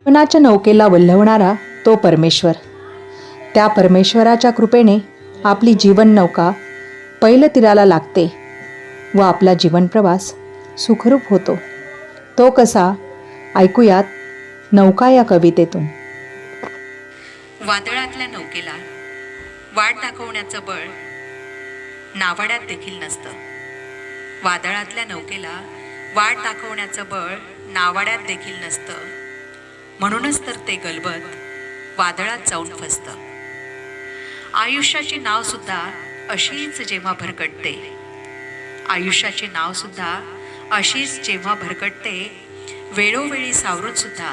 जीवनाच्या नौकेला वल्हवणारा तो परमेश्वर. त्या परमेश्वराच्या कृपेने आपली जीवन नौका पैलतीराला लागते व आपला जीवनप्रवास सुखरूप होतो. तो कसा ऐकूयात नौका या कवितेतून. वादळातल्या नौकेला वाट दाखवण्याचं बळ नावाड्यात देखील नसतं. वादळातल्या नौकेला वाट दाखवण्याचं बळ नावाड्यात देखील नसतं. म्हणूनच तर ते गलबत वादळात जाऊन फसतं. आयुष्याची नावसुद्धा अशीच जेव्हा भरकटते, आयुष्याची नावसुद्धा अशीच जेव्हा भरकटते, वेळोवेळी सावरूनसुद्धा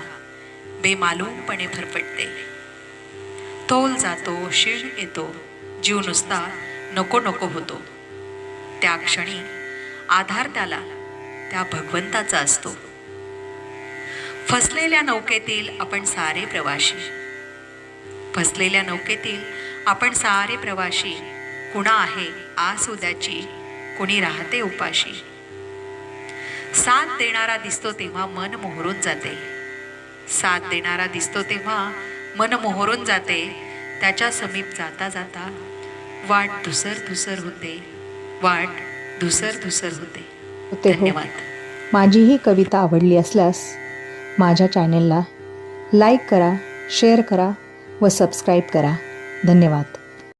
बेमालूमपणे फरफटते. तोल जातो, शीण येतो, जीव नुसता नको नको होतो. त्या क्षणी आधार त्याला त्या भगवंताचा असतो. फसलेल्या नौकेतील आपण सारे प्रवाशी, फसलेल्या नौकेतील आपण सारे प्रवाशी. कुणा आहे आस उद्याची, कुणी राहते उपाशी. साथ देणारा दिसतो तेव्हा मन मोहरून जाते, साथ देणारा दिसतो तेव्हा मन मोहरून जाते. त्याच्या समीप जाता जाता वाट धुसर धुसर होते, वाट धुसर धुसर होते. धन्यवाद. माझी ही कविता आवडली असल्यास माझ्या चॅनेलला लाईक करा, शेअर करा व सबस्क्राईब करा. धन्यवाद.